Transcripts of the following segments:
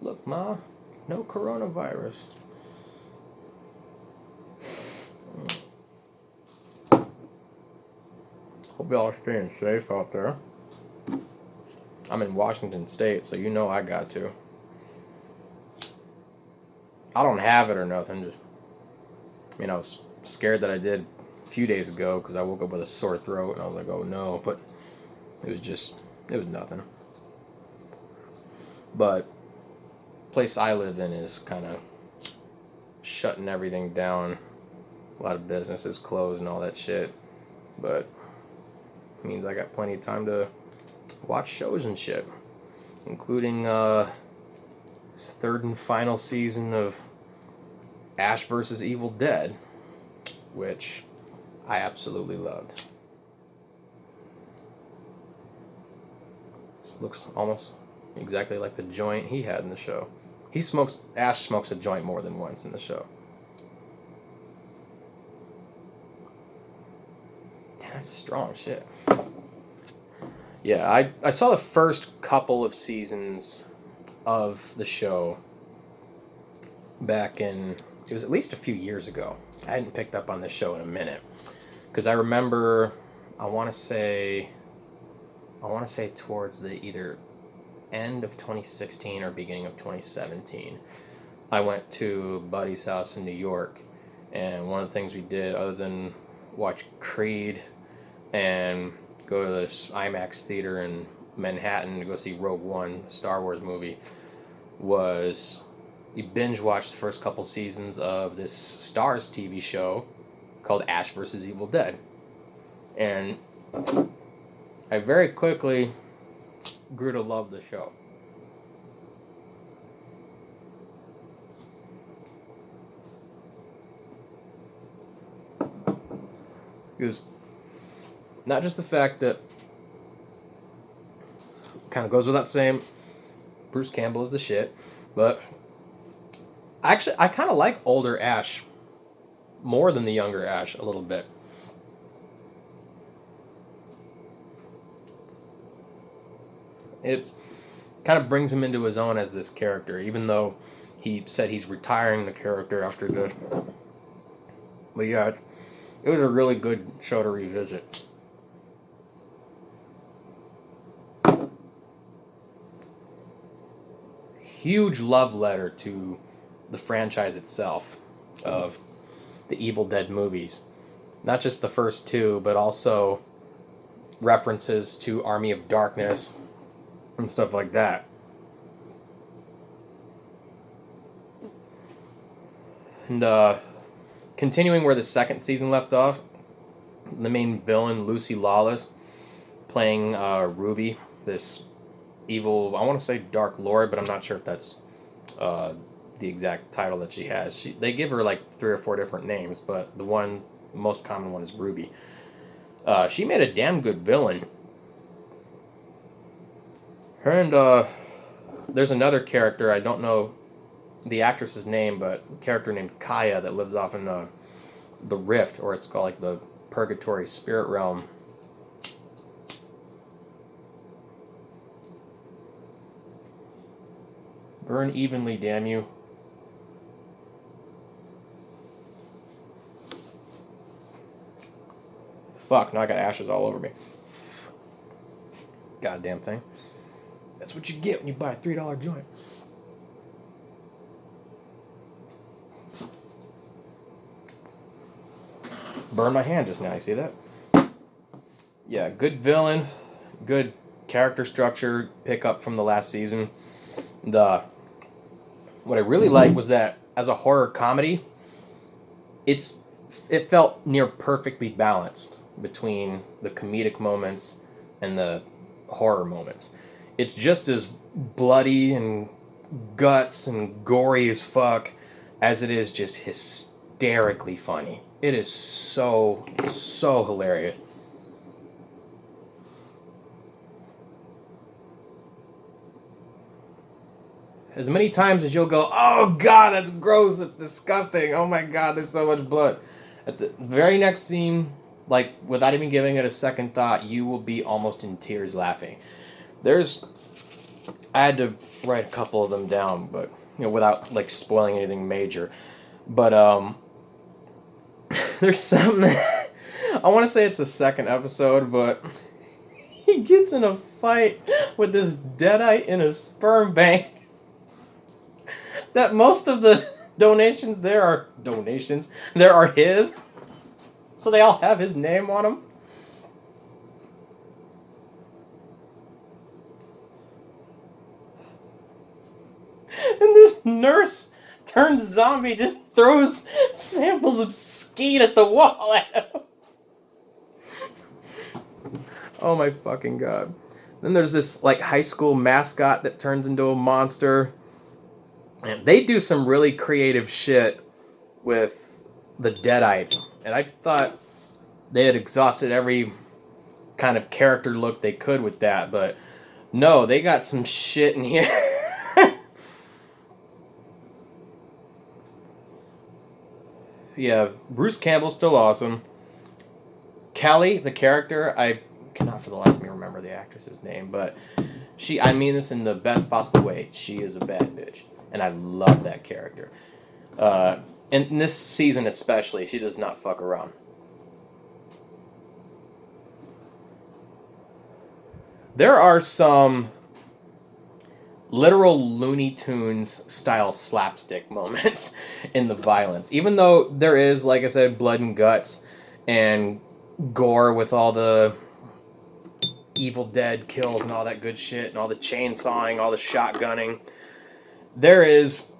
Look, Ma, no coronavirus. Hope y'all are staying safe out there. I'm in Washington State, so you know I got to. I don't have it or nothing. Just, I was scared that I did a few days ago because I woke up with a sore throat and I was like, oh no. But it was nothing. But place I live in is kind of shutting everything down. A lot of businesses closed and all that shit. But it means I got plenty of time to watch shows and shit. Including this third and final season of Ash vs. Evil Dead, which I absolutely loved. This looks almost exactly like the joint he had in the show. Ash smokes a joint more than once in the show. That's strong shit. Yeah, I saw the first couple of seasons of the show back in, it was at least a few years ago. I hadn't picked up on this show in a minute. Because I remember, I want to say towards the either end of 2016 or beginning of 2017, I went to a buddy's house in New York, and one of the things we did, other than watch Creed and go to this IMAX theater in Manhattan to go see Rogue One, the Star Wars movie, was we binge watched the first couple seasons of this Starz TV show called Ash vs. Evil Dead. And I very quickly grew to love the show. Because not just the fact that kind of goes without saying Bruce Campbell is the shit, but actually I kind of like older Ash more than the younger Ash a little bit. It kind of brings him into his own as this character, even though he said he's retiring the character after this. But yeah, it was a really good show to revisit. Huge love letter to the franchise itself of the Evil Dead movies. Not just the first two, but also references to Army of Darkness and stuff like that. And continuing where the second season left off, the main villain, Lucy Lawless, playing Ruby, this evil, I want to say Dark Lord, but I'm not sure if that's the exact title that she has. They give her like 3 or 4 different names, but the most common one is Ruby. She made a damn good villain. Her and there's another character, I don't know the actress's name, but a character named Kaya that lives off in the Rift, or it's called like the Purgatory Spirit Realm. Burn evenly, damn you. Fuck, now I got ashes all over me. Goddamn thing. That's what you get when you buy a $3 joint. Burned my hand just now, you see that? Yeah, good villain, good character structure, pick up from the last season. What I really liked was that as a horror comedy, it felt near perfectly balanced between the comedic moments and the horror moments. It's just as bloody and guts and gory as fuck as it is just hysterically funny. It is so hilarious. As many times as you'll go, oh god, that's gross, that's disgusting, oh my god, there's so much blood. At the very next scene, like, without even giving it a second thought, you will be almost in tears laughing. I had to write a couple of them down, but without like spoiling anything major. But there's something. I want to say it's the second episode, but he gets in a fight with this dead-ite in a sperm bank. That most of the donations there are his, so they all have his name on them. And this nurse turned zombie just throws samples of skeet at the wall at him. Oh my fucking god. Then there's this like high school mascot that turns into a monster. And they do some really creative shit with the dead-ites. And I thought they had exhausted every kind of character look they could with that, but no, they got some shit in here. Yeah, Bruce Campbell's still awesome. Kelly, the character, I cannot for the life of me remember the actress's name, but I mean this in the best possible way. She is a bad bitch, and I love that character. And in this season especially, she does not fuck around. There are some literal Looney Tunes style slapstick moments in the violence. Even though there is, like I said, blood and guts and gore with all the Evil Dead kills and all that good shit and all the chainsawing, all the shotgunning, there is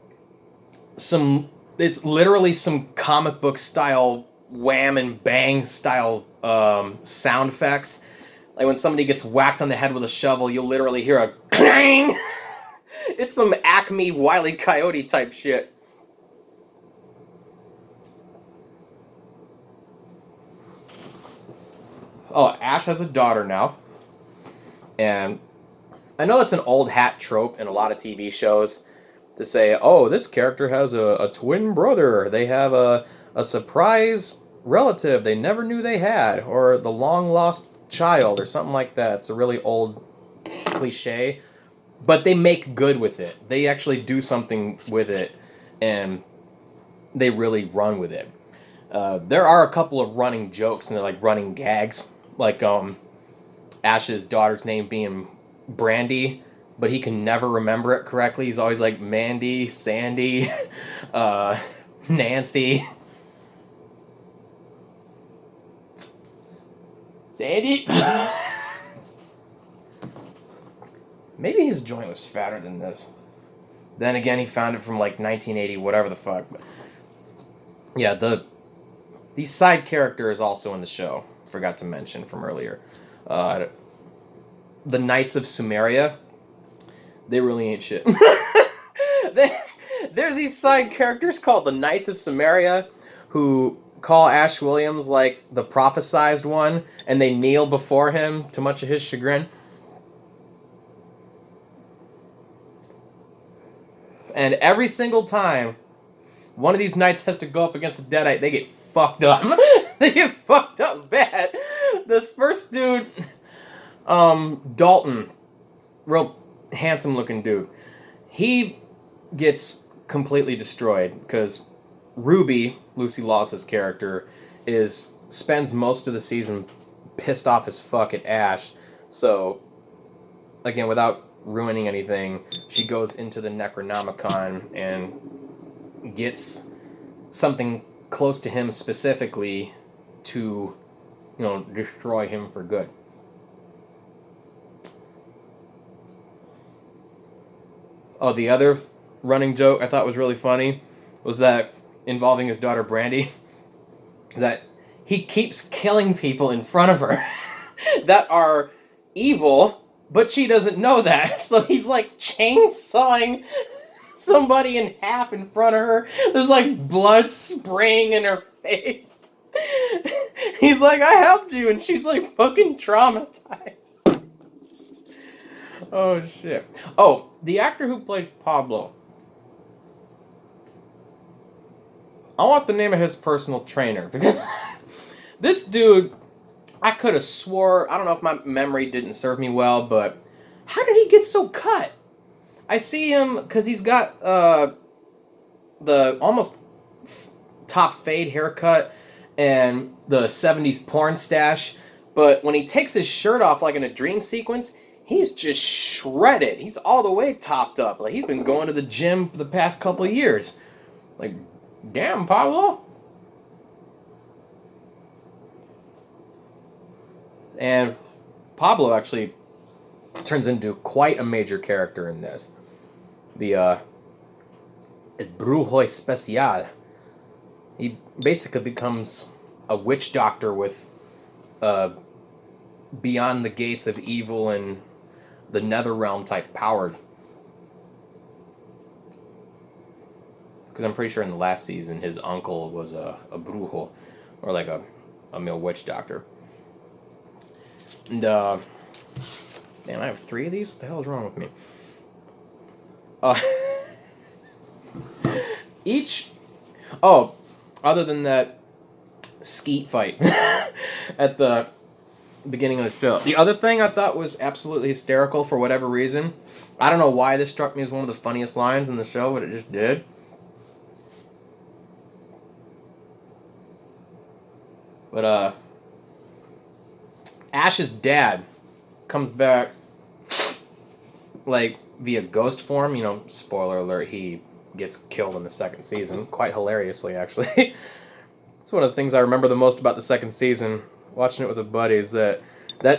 some, it's literally some comic book style wham and bang style sound effects. Like when somebody gets whacked on the head with a shovel, you'll literally hear a clang. It's some Acme Wile E. Coyote type shit. Oh, Ash has a daughter now. And I know that's an old hat trope in a lot of TV shows to say, oh, this character has a twin brother. They have a surprise relative they never knew they had. Or the long lost child or something like that. It's a really old cliche. But they make good with it. They actually do something with it, and they really run with it. There are a couple of running jokes, and they're like running gags. Like Ash's daughter's name being Brandy, but he can never remember it correctly. He's always like Mandy, Sandy, Nancy. Sandy? Maybe his joint was fatter than this. Then again, he found it from like 1980, whatever the fuck. But yeah, the side character is also in the show. Forgot to mention from earlier. The Knights of Sumeria. They really ain't shit. There's these side characters called the Knights of Sumeria who call Ash Williams like the prophesized one, and they kneel before him to much of his chagrin. And every single time one of these knights has to go up against a dead-ite, they get fucked up. They get fucked up bad. This first dude, Dalton, real handsome-looking dude, he gets completely destroyed because Ruby, Lucy Lawless's character, spends most of the season pissed off as fuck at Ash. So, again, without ruining anything, she goes into the Necronomicon and gets something close to him specifically to, destroy him for good. Oh, the other running joke I thought was really funny was that, involving his daughter Brandy, that he keeps killing people in front of her that are evil, but she doesn't know that. So he's like chainsawing somebody in half in front of her. There's like blood spraying in her face. He's like, I helped you, and she's like fucking traumatized. Oh shit. Oh, the actor who plays Pablo. I want the name of his personal trainer, because this dude, I could have swore, I don't know if my memory didn't serve me well, but how did he get so cut? I see him because he's got the almost top fade haircut and the 70s porn stash. But when he takes his shirt off, like in a dream sequence, he's just shredded. He's all the way topped up. Like, he's been going to the gym for the past couple of years. Like, damn, Pablo. And Pablo actually turns into quite a major character in this. The El Brujo Especial. He basically becomes a witch doctor with beyond the gates of evil and the nether realm type powers. Because I'm pretty sure in the last season his uncle was a brujo, or like a male witch doctor. And damn, I have 3 of these? What the hell is wrong with me? Each... Oh, other than that skeet fight at the beginning of the show. The other thing I thought was absolutely hysterical for whatever reason. I don't know why this struck me as one of the funniest lines in the show, but it just did. But, Ash's dad comes back, like, via ghost form. You know, spoiler alert, he gets killed in the second season. Quite hilariously, actually. It's one of the things I remember the most about the second season, watching it with a buddy, is that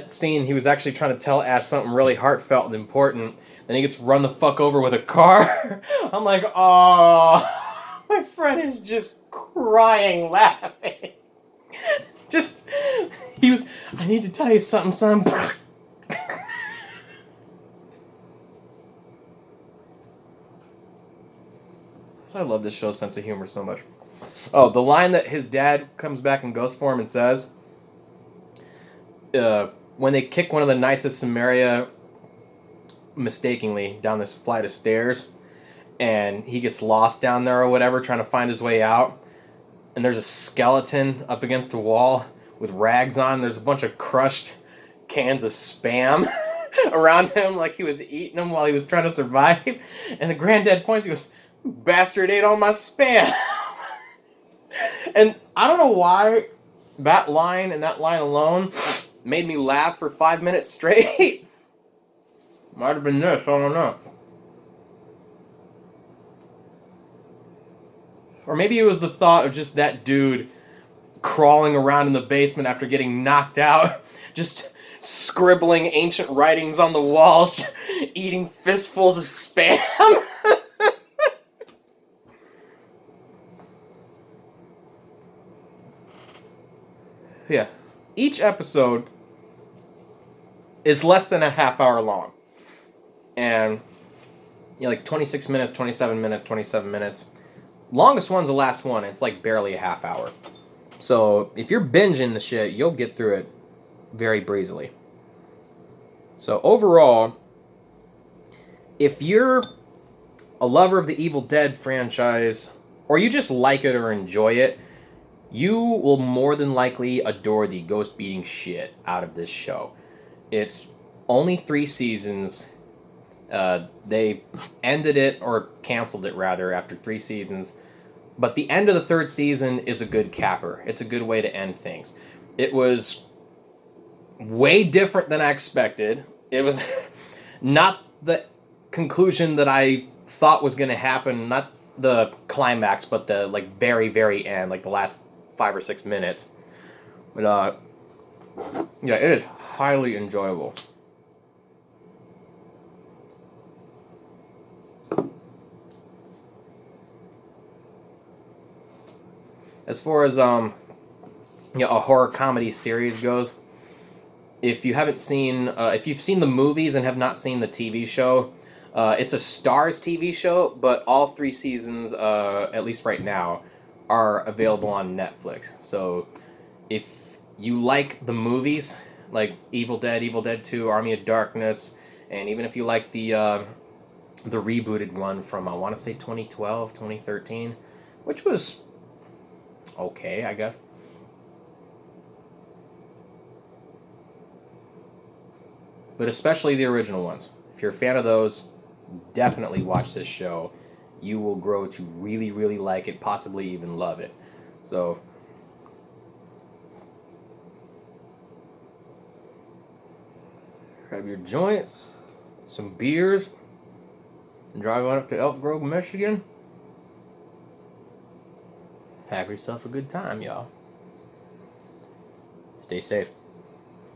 scene, he was actually trying to tell Ash something really heartfelt and important, then he gets run the fuck over with a car. I'm like, oh, my friend is just crying, laughing. I need to tell you something, son. I love this show's sense of humor so much. Oh, the line that his dad comes back in ghost form and says, when they kick one of the Knights of Samaria mistakenly down this flight of stairs, and he gets lost down there or whatever, trying to find his way out, and there's a skeleton up against the wall with rags on. There's a bunch of crushed cans of Spam around him, like he was eating them while he was trying to survive. And the granddad points, he goes, "Bastard ate all my Spam." And I don't know why that line and that line alone made me laugh for 5 minutes straight. Might have been this, I don't know. Or maybe it was the thought of just that dude crawling around in the basement after getting knocked out, just scribbling ancient writings on the walls, eating fistfuls of Spam. Yeah. Each episode is less than a half hour long. And, you know, like 26 minutes, 27 minutes, 27 minutes. Longest one's the last one. It's like barely a half hour. So if you're binging the shit, you'll get through it very breezily. So overall, if you're a lover of the Evil Dead franchise, or you just like it or enjoy it, you will more than likely adore the ghost beating shit out of this show. It's only 3 seasons. They ended it, or canceled it rather, after 3 seasons. But the end of the 3rd season is a good capper. It's a good way to end things. It was way different than I expected. It was not the conclusion that I thought was going to happen. Not the climax, but the like very, very end, like the last 5 or 6 minutes. But yeah, it is highly enjoyable. As far as a horror comedy series goes, if you haven't seen, if you've seen the movies and have not seen the TV show, it's a Starz TV show, but all 3 seasons, at least right now, are available on Netflix. So if you like the movies, like Evil Dead, Evil Dead 2, Army of Darkness, and even if you like the rebooted one from, I want to say 2012, 2013, which was okay, I guess. But especially the original ones. If you're a fan of those, definitely watch this show. You will grow to really, really like it, possibly even love it. So, grab your joints, some beers, and drive on up to Elk Grove, Michigan. Have yourself a good time, y'all. Stay safe.